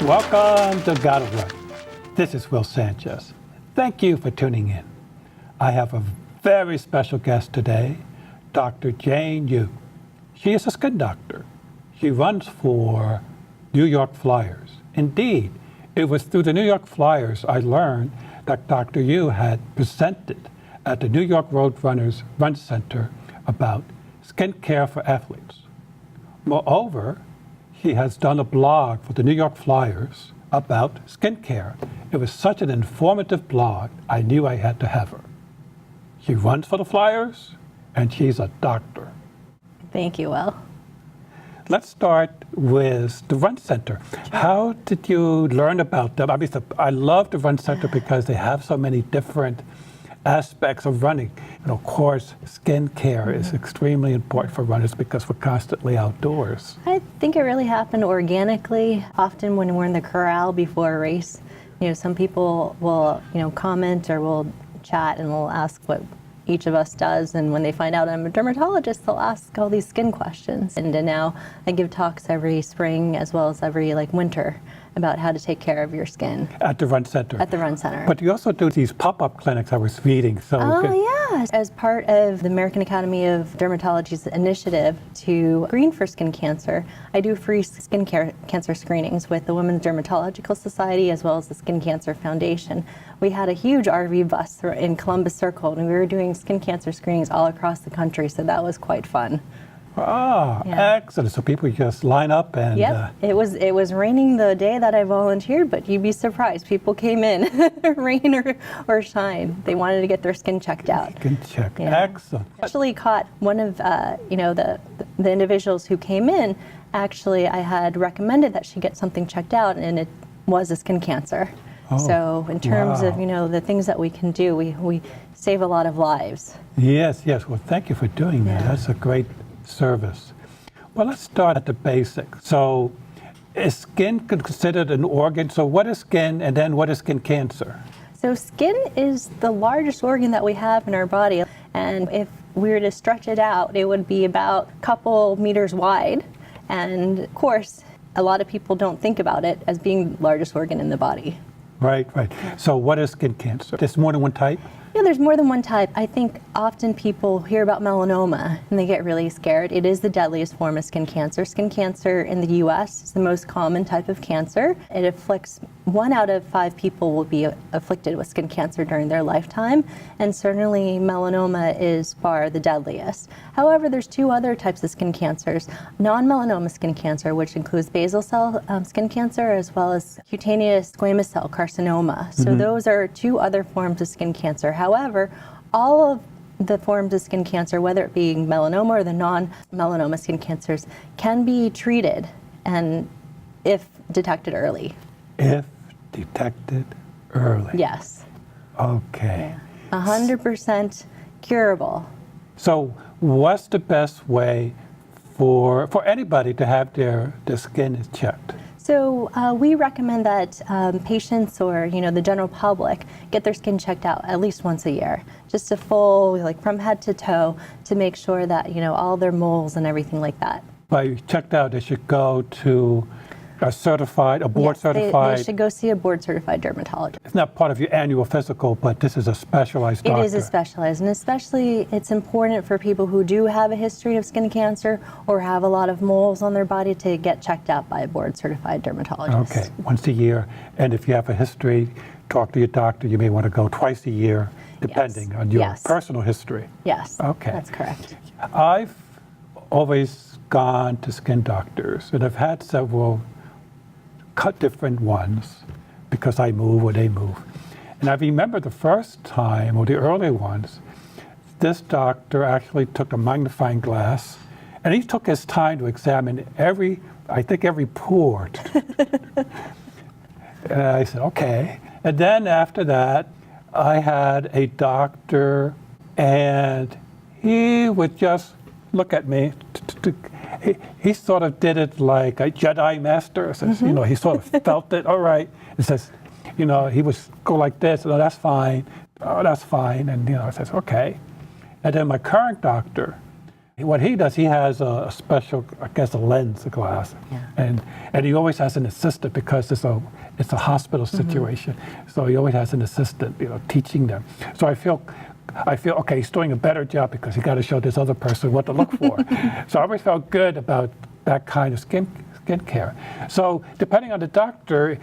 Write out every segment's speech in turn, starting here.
Welcome to Gotta Run. This is Will Sanchez. Thank you for tuning in. I have a very special guest today, Dr. Jane Yu. She is a skin doctor. She runs for New York Flyers. Indeed, it was through the New York Flyers I learned that Dr. Yu had presented at the New York Roadrunners Run Center about skin care for athletes. Moreover, she has done a blog for the New York Flyers about skincare. It was such an informative blog, I knew I had to have her. She runs for the Flyers, and she's a doctor. Thank you, Will. Let's start with the Run Center. How did you learn about them? I love the Run Center because they have so many different aspects of running. And of course, skin care is extremely important for runners because we're constantly outdoors. I think it really happened organically. Often when we're in the corral before a race, some people will, comment or will chat and will ask what each of us does, and when they find out I'm a dermatologist, they'll ask all these skin questions. And now I give talks every spring as well as every winter about how to take care of your skin. At the Run Center? At the Run Center. But you also do these pop-up clinics I was reading. Yeah. As part of the American Academy of Dermatology's initiative to screen for skin cancer, I do free skin cancer screenings with the Women's Dermatological Society as well as the Skin Cancer Foundation. We had a huge RV bus in Columbus Circle, and we were doing skin cancer screenings all across the country, so that was quite fun. Excellent. So people just line up and... Yep. It was raining the day that I volunteered, but you'd be surprised. People came in, rain or shine. They wanted to get their skin checked out. Skin checked. Yeah. Excellent. Actually caught one of, the individuals who came in. Actually, I had recommended that she get something checked out, and it was a skin cancer. So in terms of, the things that we can do, we save a lot of lives. Yes. Well, thank you for doing that. That's a great service. Well, let's start at the basics. So is skin considered an organ? So what is skin, and then what is skin cancer? So skin is the largest organ that we have in our body, and if we were to stretch it out, it would be about a couple meters wide. And of course, a lot of people don't think about it as being the largest organ in the body. Right. So what is skin cancer? There's more than one type? Yeah, there's more than one type. I think often people hear about melanoma and they get really scared. It is the deadliest form of skin cancer. Skin cancer in the U.S. is the most common type of cancer. It afflicts 1 out of 5 people will be afflicted with skin cancer during their lifetime, and certainly melanoma is far the deadliest. However, there's 2 other types of skin cancers. Non-melanoma skin cancer, which includes basal cell skin cancer, as well as cutaneous squamous cell carcinoma. So those are 2 other forms of skin cancer. However, all of the forms of skin cancer, whether it be melanoma or the non-melanoma skin cancers, can be treated, and if detected early. If detected early. Yes. Okay. 100% curable. So what's the best way for anybody to have their skin checked? So we recommend that patients or the general public get their skin checked out at least once a year, just a full, from head to toe, to make sure that all their moles and everything like that. By checked out, they should go to a board certified. They should go see a board certified dermatologist. It's not part of your annual physical, but this is a specialized doctor. It is a specialized, and especially it's important for people who do have a history of skin cancer or have a lot of moles on their body to get checked out by a board certified dermatologist. Okay, once a year. And if you have a history, talk to your doctor. You may want to go twice a year, depending on your personal history. Yes, okay. That's correct. I've always gone to skin doctors, and I've had several different ones because I move or they move. And I remember the first time, or the early ones, this doctor actually took a magnifying glass and he took his time to examine every pore. And I said, okay. And then after that, I had a doctor and he would just look at me. He sort of did it like a Jedi master. Says, he sort of felt it. All right. It says, he would go like this. Oh, that's fine. Oh, that's fine. And, I says, okay. And then my current doctor, What he does, he has a special, I guess, a lens, a glass, Yeah. and he always has an assistant because it's a hospital situation. So he always has an assistant, teaching them. So I feel okay, he's doing a better job because he got to show this other person what to look for. So I always felt good about that kind of skin care. So depending on the doctor,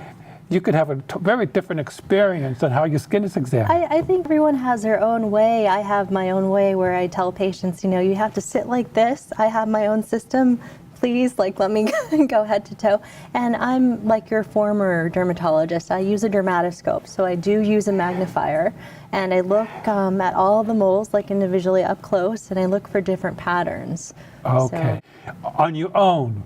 you could have a very different experience on how your skin is examined. I think everyone has their own way. I have my own way where I tell patients, you have to sit like this. I have my own system. Please, let me go head to toe. And I'm like your former dermatologist. I use a dermatoscope, so I do use a magnifier, and I look at all the moles individually up close, and I look for different patterns. Okay. On your own,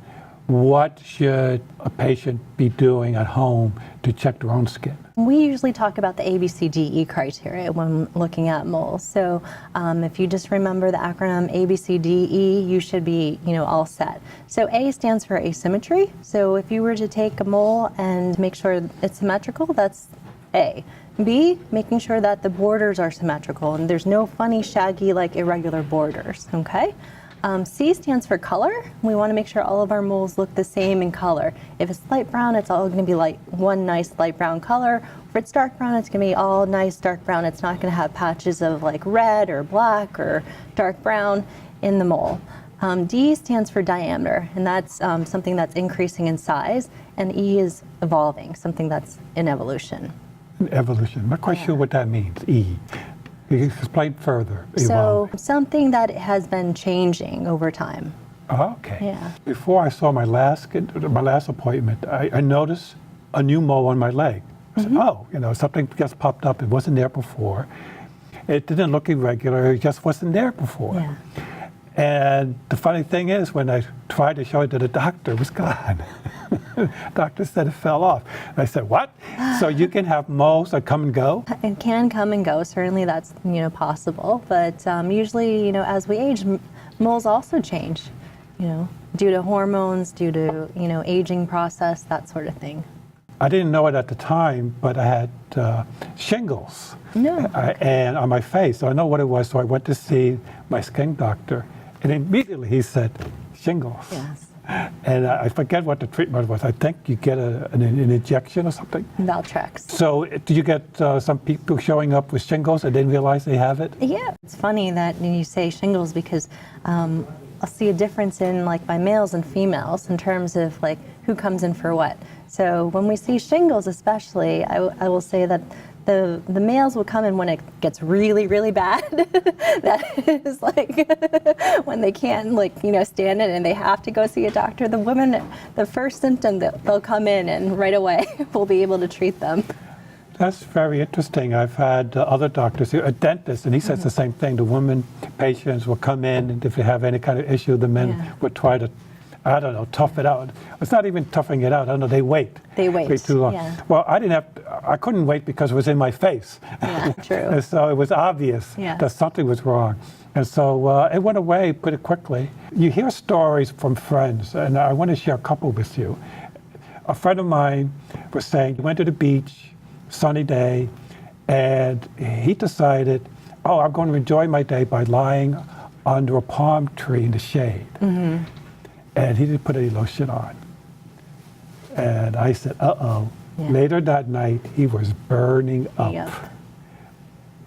what should a patient be doing at home to check their own skin? We usually talk about the ABCDE criteria when looking at moles. So if you just remember the acronym ABCDE, you should be, all set. So A stands for asymmetry. So if you were to take a mole and make sure it's symmetrical, that's A. B, making sure that the borders are symmetrical and there's no funny, shaggy, irregular borders, okay? C stands for color. We want to make sure all of our moles look the same in color. If it's light brown, it's all going to be one nice light brown color. If it's dark brown, it's going to be all nice dark brown. It's not going to have patches of red or black or dark brown in the mole. D stands for diameter, and that's something that's increasing in size. And E is evolving, something that's in evolution. Evolution. I'm not quite sure what that means, E. You can explain further. So something that has been changing over time. Okay. Yeah. Before I saw my last appointment, I noticed a new mole on my leg. I said, something just popped up. It wasn't there before. It didn't look irregular. It just wasn't there before. Yeah. And the funny thing is, when I tried to show it to the doctor, it was gone. Doctor said it fell off. And I said, what? So you can have moles that come and go? It can come and go. Certainly that's possible. But usually, as we age, moles also change, due to hormones, due to, aging process, that sort of thing. I didn't know it at the time, but I had shingles and on my face. So I know what it was. So I went to see my skin doctor, and immediately he said, shingles. Yes. And I forget what the treatment was. I think you get an injection or something. Valtrex. So do you get some people showing up with shingles and didn't realize they have it? Yeah. It's funny that you say shingles because I'll see a difference in my males and females in terms of who comes in for what. So when we see shingles especially, I will say that the males will come in when it gets really, really bad. That is when they can't stand it and they have to go see a doctor. The women, the first symptom that they'll come in and right away we'll be able to treat them. That's very interesting. I've had other doctors, a dentist, and he says the same thing. The women patients will come in, and if they have any kind of issue, the men would try to, tough it out. It's not even toughing it out. I don't know. They wait. They wait. Too long. Yeah. Well, I couldn't wait because it was in my face. Yeah, true. And so it was obvious that something was wrong. And so it went away pretty quickly. You hear stories from friends, and I want to share a couple with you. A friend of mine was saying he went to the beach, sunny day, and he decided, I'm going to enjoy my day by lying under a palm tree in the shade. Mm-hmm. And he didn't put any lotion on. And I said, uh-oh. Yeah. Later that night, he was burning up. Yep.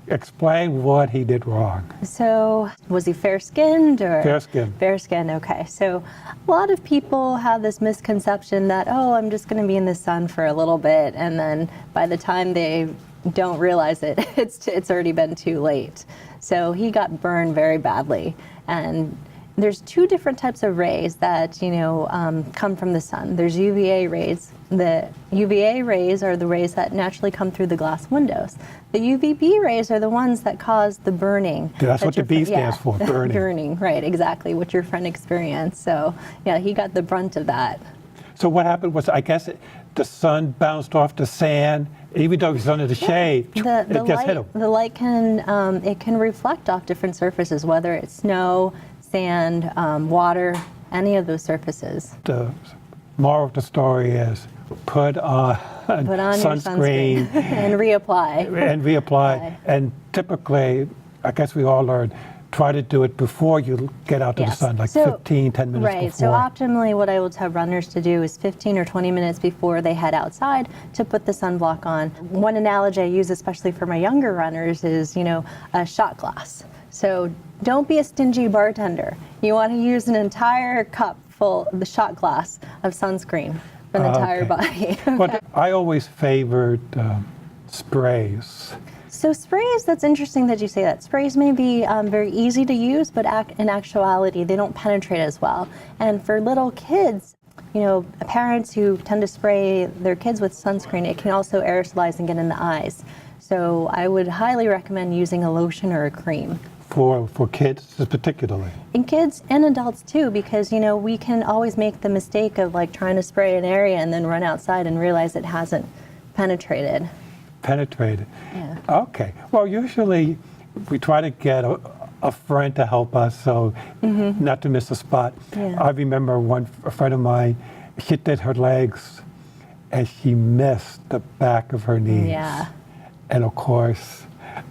Explain what he did wrong. So, was he fair-skinned or? Fair-skinned. Fair-skinned, okay. So, a lot of people have this misconception that, I'm just going to be in the sun for a little bit, and then by the time they don't realize it, it's already been too late. So, he got burned very badly, and there's two different types of rays that come from the sun. There's UVA rays. The UVA rays are the rays that naturally come through the glass windows. The UVB rays are the ones that cause the burning. Yeah, that's what the B stands for, burning. Burning, right, exactly, what your friend experienced. So, yeah, he got the brunt of that. So what happened was, I guess, the sun bounced off the sand. Even though he's under the shade, it just hit him. The light can reflect off different surfaces, whether it's snow, sand, water, any of those surfaces. The moral of the story is put on sunscreen and reapply. And typically, I guess we all learned, try to do it before you get out to the Yes. sun, like So- 15, 10 minutes Right, so before. optimally what I will tell runners to do is 15 or 20 minutes before they head outside to put the sunblock on. One analogy I use, especially for my younger runners, is, a shot glass. So don't be a stingy bartender. You want to use an entire cup full of the shot glass of sunscreen for the entire body. But I always favored sprays. So sprays, that's interesting that you say that. Sprays may be very easy to use, but in actuality, they don't penetrate as well. And for little kids, parents who tend to spray their kids with sunscreen, it can also aerosolize and get in the eyes. So I would highly recommend using a lotion or a cream. For kids particularly. In kids and adults too, because we can always make the mistake of like trying to spray an area and then run outside and realize it hasn't penetrated. Yeah. Okay. Well, usually we try to get a friend to help us, so not to miss a spot. Yeah. I remember a friend of mine, she did her legs, and she missed the back of her knees. Yeah. And of course,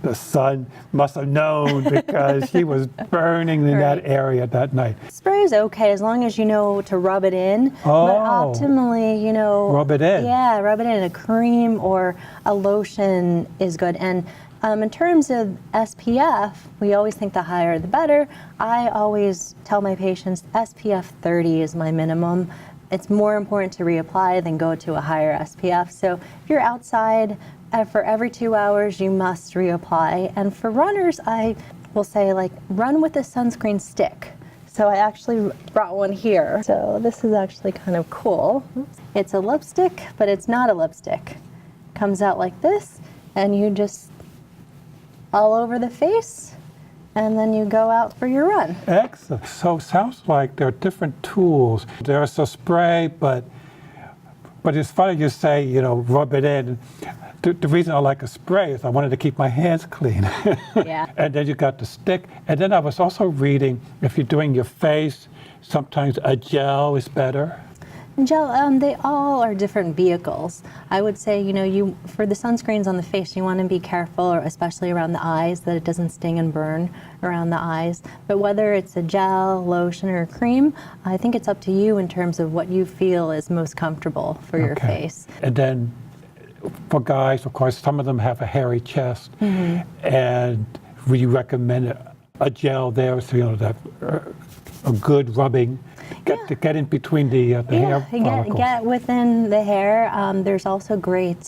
the sun must have known because she was burning in that area that night. Spray is okay as long as you know to rub it in. Oh. But optimally, Rub it in. Yeah, rub it in. A cream or a lotion is good. And in terms of SPF, we always think the higher the better. I always tell my patients SPF 30 is my minimum. It's more important to reapply than go to a higher SPF. So if you're outside, for every 2 hours, you must reapply. And for runners, I will say, run with a sunscreen stick. So I actually brought one here. So this is actually kind of cool. It's a lipstick, but it's not a lipstick. Comes out like this, and you just all over the face, and then you go out for your run. Excellent. So sounds like there are different tools. There's a spray, but it's funny you say, rub it in. The reason I like a spray is I wanted to keep my hands clean. Yeah. And then you got the stick. And then I was also reading, if you're doing your face, sometimes a gel is better. Gel, they all are different vehicles. I would say, for the sunscreens on the face, you want to be careful, especially around the eyes, that it doesn't sting and burn around the eyes. But whether it's a gel, lotion, or a cream, I think it's up to you in terms of what you feel is most comfortable for your face. And then for guys, of course, some of them have a hairy chest, and we recommend a gel there, so that a good rubbing. To get in between the hair follicles. Get within the hair. There's also great,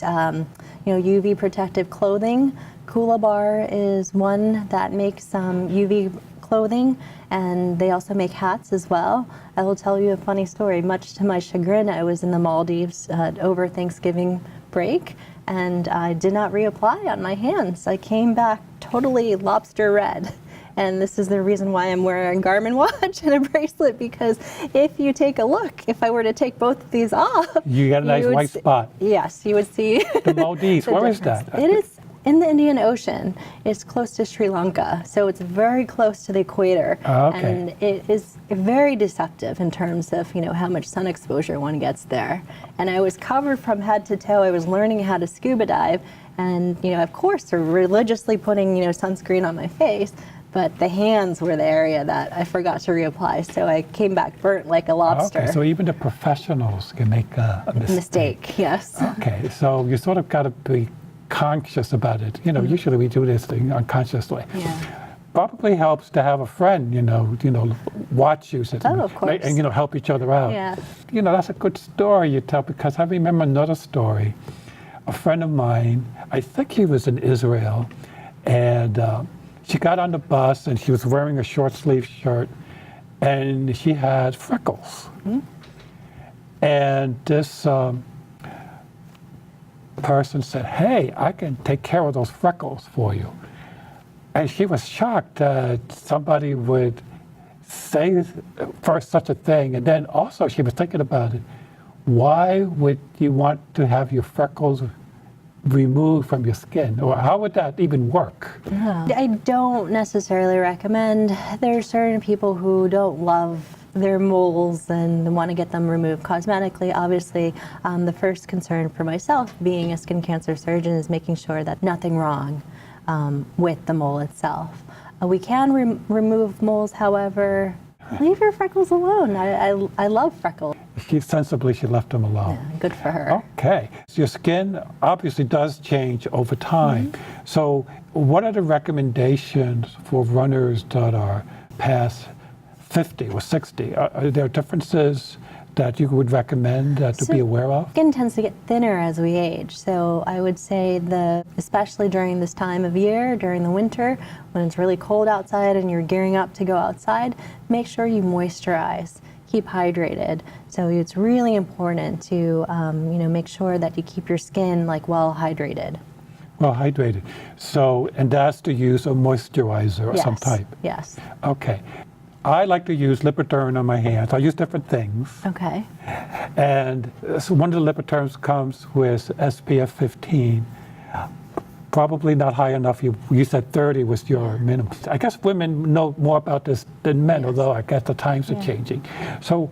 UV protective clothing. Kula Bar is one that makes UV clothing, and they also make hats as well. I will tell you a funny story. Much to my chagrin, I was in the Maldives over Thanksgiving break, and I did not reapply on my hands. I came back totally lobster red. And this is the reason why I'm wearing a Garmin watch and a bracelet, because if you take a look, if I were to take both of these off, you got a nice white spot. Yes, you would see. The Maldives, where is difference. that? It is in the Indian Ocean. It's close to Sri Lanka, so it's very close to the equator. Okay. And it is very deceptive in terms of how much sun exposure one gets there. And I was covered from head to toe. I was learning how to scuba dive, and of course, religiously putting sunscreen on my face. But the hands were the area that I forgot to reapply, so I came back burnt like a lobster. Okay, so even the professionals can make a mistake. Yes. Okay, so you sort of got to be conscious about it. Usually we do this thing unconsciously. Yeah. Probably helps to have a friend, watch you, of course. and help each other out. Yeah. That's a good story you tell, because I remember another story. A friend of mine, I think he was in Israel, and she got on the bus and she was wearing a short sleeve shirt, and she had freckles. And this person said, "Hey, I can take care of those freckles for you." And she was shocked that somebody would say first such a thing. And then also she was thinking about it. Why would you want to have your freckles removed from your skin? Or how would that even work? I don't necessarily recommend. There are certain people who don't love their moles and want to get them removed cosmetically. Obviously, the first concern for myself, being a skin cancer surgeon, is making sure that nothing wrong with the mole itself. We can remove moles, however. Leave your freckles alone. I love freckles. She left them alone. Yeah, good for her. Okay. So your skin obviously does change over time. So what are the recommendations for runners that are past 50 or 60? Are there differences that you would recommend to be aware of? Skin tends to get thinner as we age. So I would say especially during this time of year, during the winter, when it's really cold outside and you're gearing up to go outside, make sure you moisturize. Keep hydrated. So it's really important to make sure that you keep your skin well hydrated. Well hydrated. So, and that's the use of moisturizer of some type? Yes. Okay. I like to use Lipiderm on my hands. I use different things. Okay. And so one of the Lipiderms comes with SPF 15. Probably not high enough. You said 30 was your minimum. I guess women know more about this than men, although I guess the times are changing. So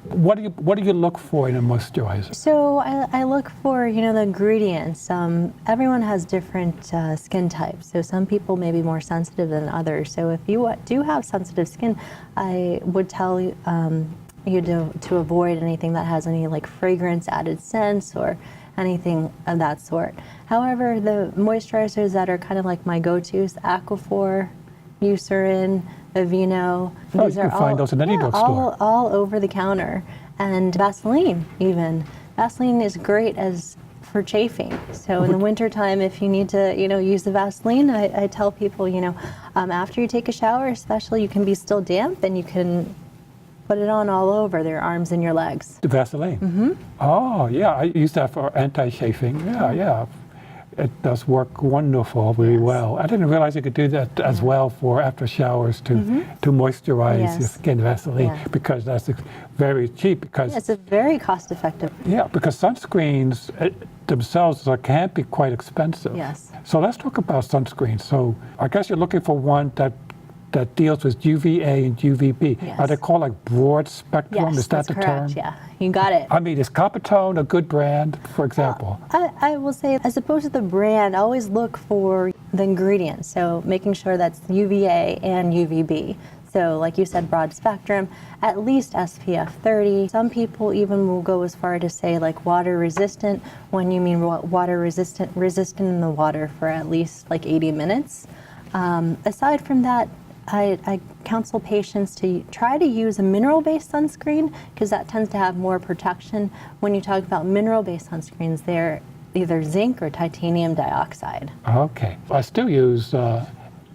what do you look for in a moisturizer? So I look for, the ingredients. Everyone has different skin types. So some people may be more sensitive than others. So if you do have sensitive skin, I would tell you to avoid anything that has any fragrance added scents or anything of that sort. However, the moisturizers that are kind of like my go-tos, Aquaphor, Eucerin, Aveeno. Oh, you can find those in any drugstore. All over the counter. And Vaseline, even. Vaseline is great for chafing. So in the wintertime, if you need to, use the Vaseline, I tell people, after you take a shower, especially, you can be still damp and you can put it on all over their arms and your legs. The Vaseline? Mm-hmm. Oh, yeah, I use that for anti-chafing. Yeah. It does work wonderful, really well. I didn't realize you could do that as well for after showers to moisturize your skin, Vaseline, because that's very cheap. Because it's a very cost-effective. Yeah, because sunscreens themselves can be quite expensive. Yes. So let's talk about sunscreen. So I guess you're looking for one that deals with UVA and UVB. Yes. Are they called broad spectrum? Yes, Is that that's the correct. term? Yeah, you got it. I mean, is Coppertone a good brand, for example? I will say, as opposed to the brand, always look for the ingredients. So making sure that's UVA and UVB. So like you said, broad spectrum, at least SPF 30. Some people even will go as far to say water resistant, when you mean water resistant in the water for at least 80 minutes. Aside from that, I counsel patients to try to use a mineral-based sunscreen because that tends to have more protection. When you talk about mineral-based sunscreens, they're either zinc or titanium dioxide. Okay. I still use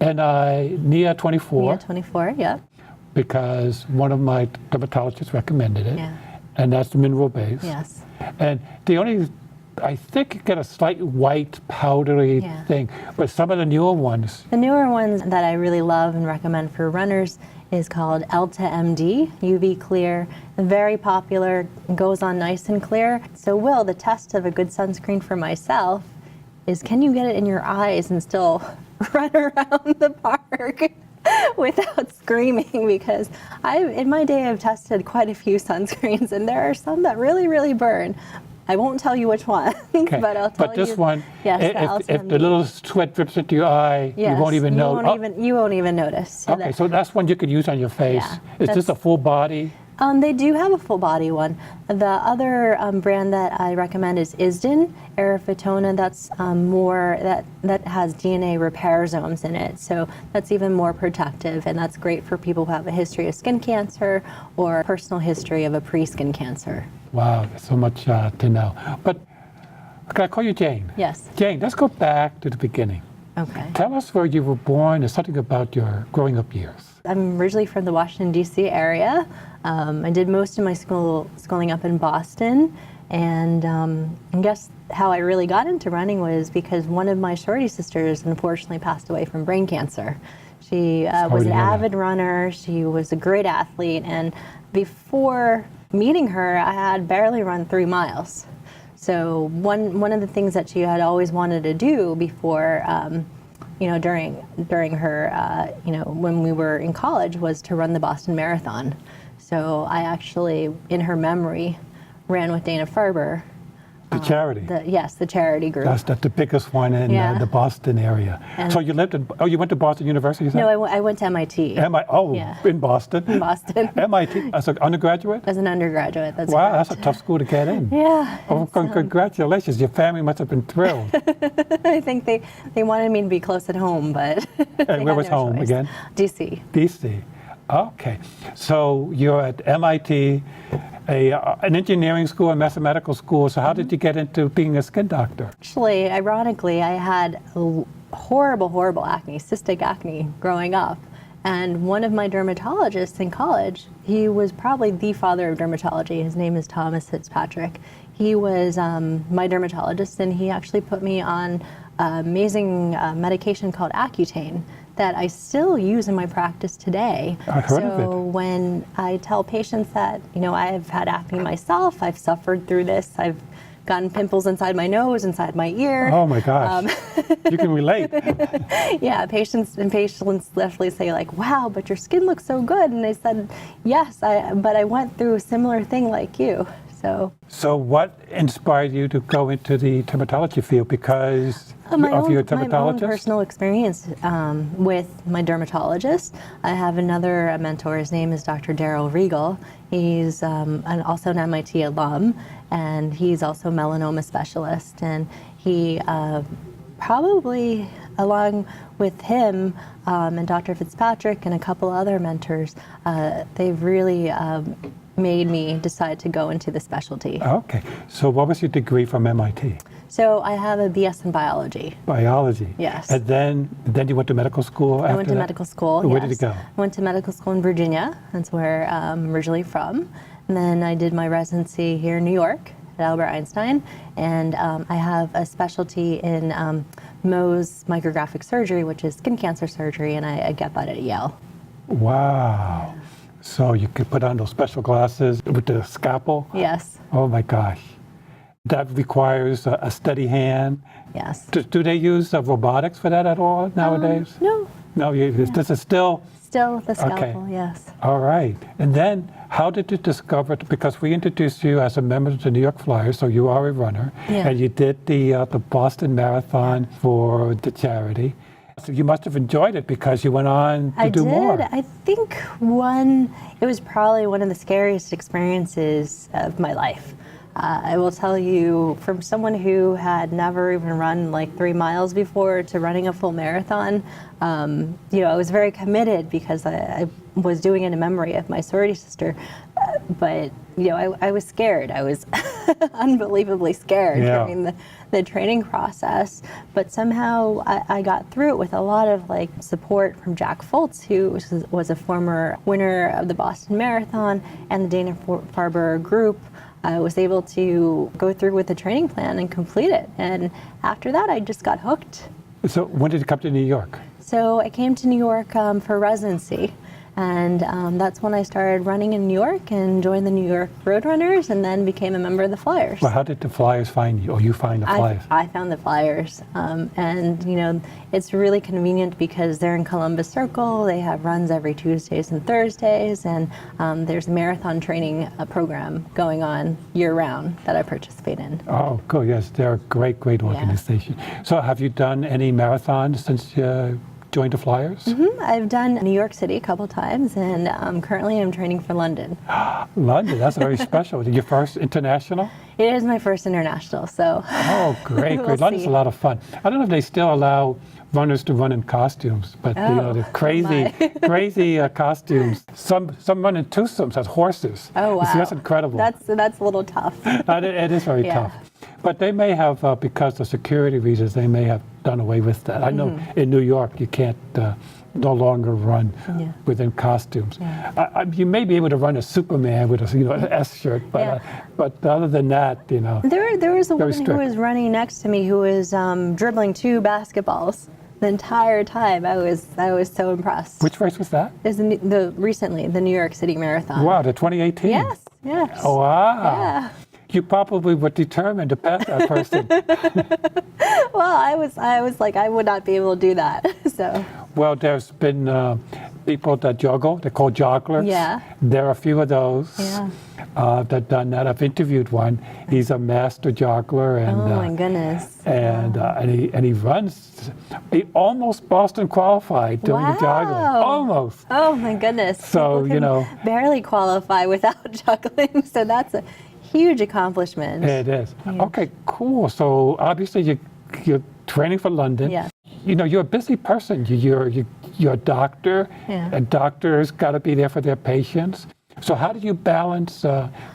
NIA 24. NIA 24, yeah. Because one of my dermatologists recommended it. Yeah. And that's mineral-based. Yes. And I think you get a slight white powdery thing, but some of the newer ones. The newer ones that I really love and recommend for runners is called Elta MD, UV Clear. Very popular, goes on nice and clear. So the test of a good sunscreen for myself is, can you get it in your eyes and still run around the park without screaming? Because in my day, I've tested quite a few sunscreens and there are some that really, really burn. I won't tell you which one, but I'll tell you. But this one, yes, if the little sweat drips into your eye, you won't even know. You won't even notice. So so that's one you could use on your face. Yeah, is this a full body? They do have a full body one. The other brand that I recommend is Isden, Erifitona. That's that has DNA reparosomes in it. So that's even more protective, and that's great for people who have a history of skin cancer or personal history of a pre-skin cancer. Wow, there's so much to know. But can I call you Jane? Yes. Jane, let's go back to the beginning. Okay. Tell us where you were born and something about your growing up years. I'm originally from the Washington, D.C. area. I did most of my schooling up in Boston. And I guess how I really got into running was because one of my sorority sisters unfortunately passed away from brain cancer. She was an avid runner. She was a great athlete. And before meeting her, I had barely run 3 miles. So one of the things that she had always wanted to do before, during her, when we were in college, was to run the Boston Marathon. So I actually, in her memory, ran with Dana Farber. charity. Yes, the charity group. That's the biggest one in the Boston area. And so you lived in, you went to Boston University, you said? No, I went to MIT. Yeah. In Boston? In Boston. MIT, as an undergraduate? As an undergraduate, that's Wow, correct. that's a tough school to get in. Yeah. Oh, congratulations. Your family must have been thrilled. I think they wanted me to be close at home, but And where was home choice. again? DC. DC. Okay. So you're at MIT, an engineering school, a mathematical school. So how did you get into being a skin doctor? Actually, ironically, I had horrible acne, cystic acne growing up. And one of my dermatologists in college, he was probably the father of dermatology. His name is Thomas Fitzpatrick. He was my dermatologist, and he actually put me on an amazing medication called Accutane that I still use in my practice today. I heard of it. So when I tell patients that, I've had acne myself, I've suffered through this, I've gotten pimples inside my nose, inside my ear. Oh my gosh, you can relate. Yeah, patients definitely say like, wow, but your skin looks so good. And I said, yes, but I went through a similar thing like you. So what inspired you to go into the dermatology field because of your dermatologist? My own personal experience with my dermatologist. I have another mentor. His name is Dr. Daryl Regal. He's also an MIT alum, and he's also a melanoma specialist. And he probably, along with him and Dr. Fitzpatrick and a couple other mentors, they've really made me decide to go into the specialty. Okay. So what was your degree from MIT? So I have a BS in biology. Biology. Yes. And then you went to medical school after I went to that? medical school, Where yes. did you go? I went to medical school in Virginia. That's where I'm originally from. And then I did my residency here in New York at Albert Einstein. And I have a specialty in Mohs micrographic surgery, which is skin cancer surgery, and I get that at Yale. Wow. So you could put on those special glasses with the scalpel? Yes. Oh my gosh. That requires a steady hand. Yes. Do they use robotics for that at all nowadays? No. No, this is still... Still the scalpel, Okay. yes. All right. And then how did you discover, because we introduced you as a member of the New York Flyers, so you are a runner, Yeah. and you did the Boston Marathon for the charity. So you must have enjoyed it because you went on to do more. I think it was probably one of the scariest experiences of my life. I will tell you, from someone who had never even run like 3 miles before to running a full marathon, I was very committed because I was doing it in memory of my sorority sister. But I was scared. I was unbelievably scared during the training process. But somehow I got through it with a lot of support from Jack Foltz, who was a former winner of the Boston Marathon, and the Dana Farber group. I was able to go through with the training plan and complete it. And after that, I just got hooked. So when did you come to New York? So I came to New York for residency. And that's when I started running in New York and joined the New York Roadrunners, and then became a member of the Flyers. Well, how did the Flyers find you, or you find the Flyers? I found the Flyers, and it's really convenient because they're in Columbus Circle. They have runs every Tuesdays and Thursdays, and there's a marathon training program going on year-round that I participate in. Oh, cool. Yes, they're a great organization. So have you done any marathons since you joined the Flyers? Mm-hmm. I've done New York City a couple times, and currently I'm training for London. London, that's very special. Your first international? It is my first international, so. Oh, great. We'll London's see. a lot of fun. I don't know if they still allow runners to run in costumes, but the crazy costumes. Some run in twosomes as horses. Oh, wow. See, that's incredible. That's a little tough. It is very tough. But they may have, because of security reasons, they may have done away with that. I know in New York you can't no longer run within costumes. Yeah. You may be able to run a Superman with an S shirt, but other than that, There was a woman strict. who was running next to me who was dribbling 2 basketballs the entire time. I was so impressed. Which race was that? Recently, the New York City Marathon. Wow, the 2018? Yes. Oh, wow. Yeah. You probably were determined to pass that person. Well, I was like, I would not be able to do that. So. Well, there's been people that juggle. They're called jogglers. Yeah. There are a few of those Yeah. that done that. I've interviewed one. He's a master juggler, and Oh my goodness. and he runs. He almost Boston qualified doing the juggling. Wow. Almost. Oh my goodness. So, People you can know. barely qualify without juggling. So that's a huge accomplishment. It is. Okay, cool. So obviously you're training for London. Yeah. You know, you're a busy person. You're a doctor, Yeah. and doctors got to be there for their patients. So how do you balance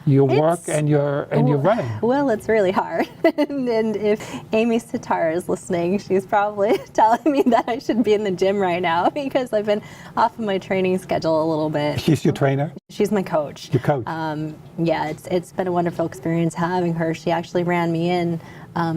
your work and your running? Well, it's really hard. And if Amy Sitar is listening, she's probably telling me that I should be in the gym right now because I've been off of my training schedule a little bit. She's your trainer? She's my coach. Your coach? Yeah, it's been a wonderful experience having her. She actually ran me in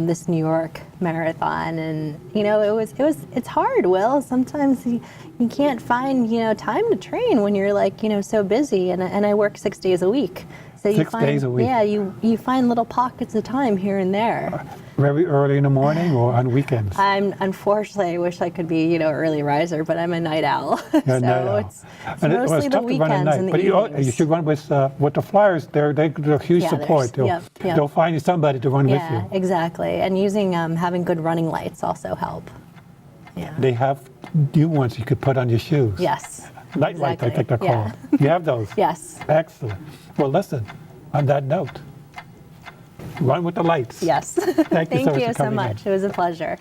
this New York marathon, and you know it's hard. Will sometimes you can't find time to train when you're like so busy, and I work 6 days a week. So you 6 days a week. Yeah, you find little pockets of time here and there. Very early in the morning or on weekends? Unfortunately, I wish I could be early riser, but I'm a night owl. You're a night owl. It's And mostly the tough to run at weekends night, and the but evenings. you should run with the Flyers. They're huge Yeah, support. there's- yep. They'll find you somebody to run with Yeah, you. exactly. And using having good running lights also help. Yeah. They have new ones you could put on your shoes. Yes. Night lights, I think they're Yeah. called. You have those? Yes. Excellent. Well, listen, on that note, run with the lights. Yes. Thank you so much for you so coming in. much. It was a pleasure.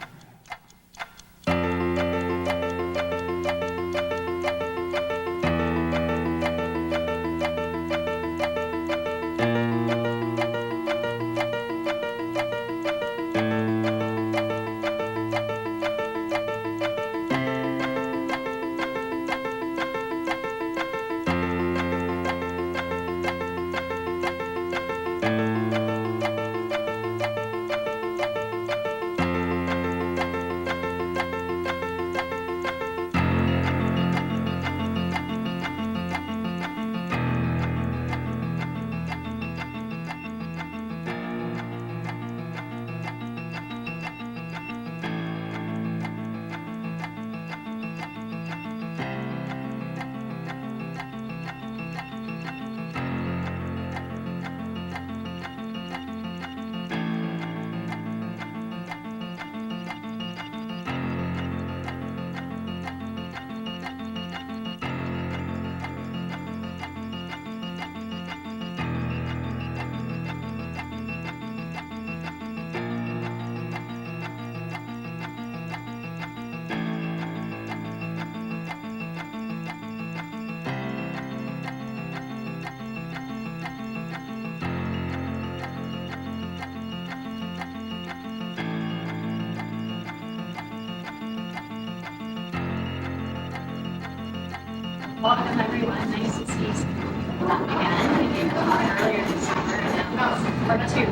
Welcome everyone, nice to see you again. We gave a talk earlier this summer and now part two,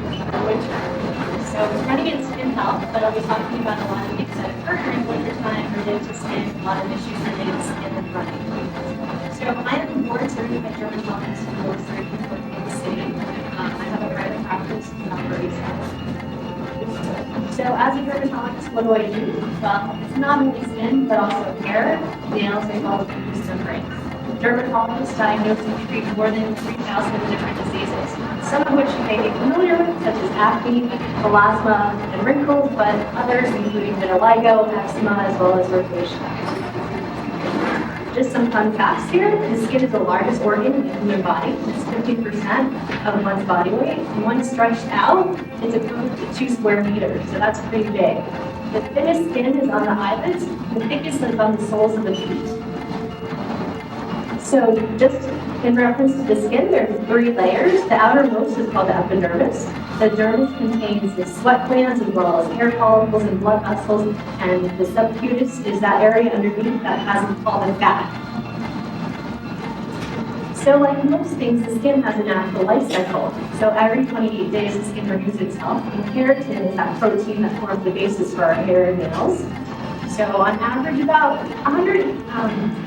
winter. So running in skin health, but I'll be talking about a lot of things that occur during wintertime related to skin, a lot of issues related to skin and running. So I am a board certified dermatologist and board certified working in the city. I have a private practice in Operations. So as a dermatologist, what do I do? Well, it's not only skin, but also hair, nails, and all of the membranes. Dermatologists diagnose and treat more than 3,000 different diseases, some of which you may be familiar with, such as acne, melasma, and wrinkles, but others including vitiligo, eczema, as well as rosacea. Just some fun facts here. The skin is the largest organ in the human body. It's 50% of one's body weight. And when stretched out, it's equivalent to 2 square meters, so that's pretty big. The thinnest skin is on the eyelids, the thickest is on the soles of the feet. So just in reference to the skin, there's 3 layers. The outermost is called the epidermis. The dermis contains the sweat glands as well as hair follicles and blood vessels, and the subcutis is that area underneath that has what's called the fat. So like most things, the skin has a natural life cycle. So every 28 days, the skin renews itself. And keratin is that protein that forms the basis for our hair and nails. So on average, about 100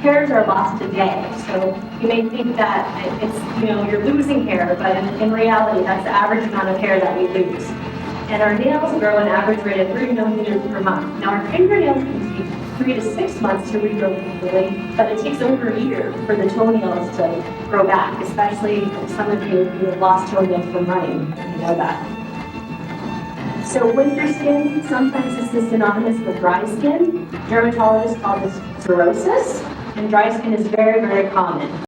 hairs are lost a day. So you may think that it's, you're losing hair, but in reality, that's the average amount of hair that we lose. And our nails grow an average rate of 3 millimeters per month. Now our fingernails can take 3 to 6 months to regrow completely, but it takes over a year for the toenails to grow back, especially some of you who have lost toenails from running, you know that. So winter skin sometimes is synonymous with dry skin. Dermatologists call this cirrhosis, and dry skin is very, very common.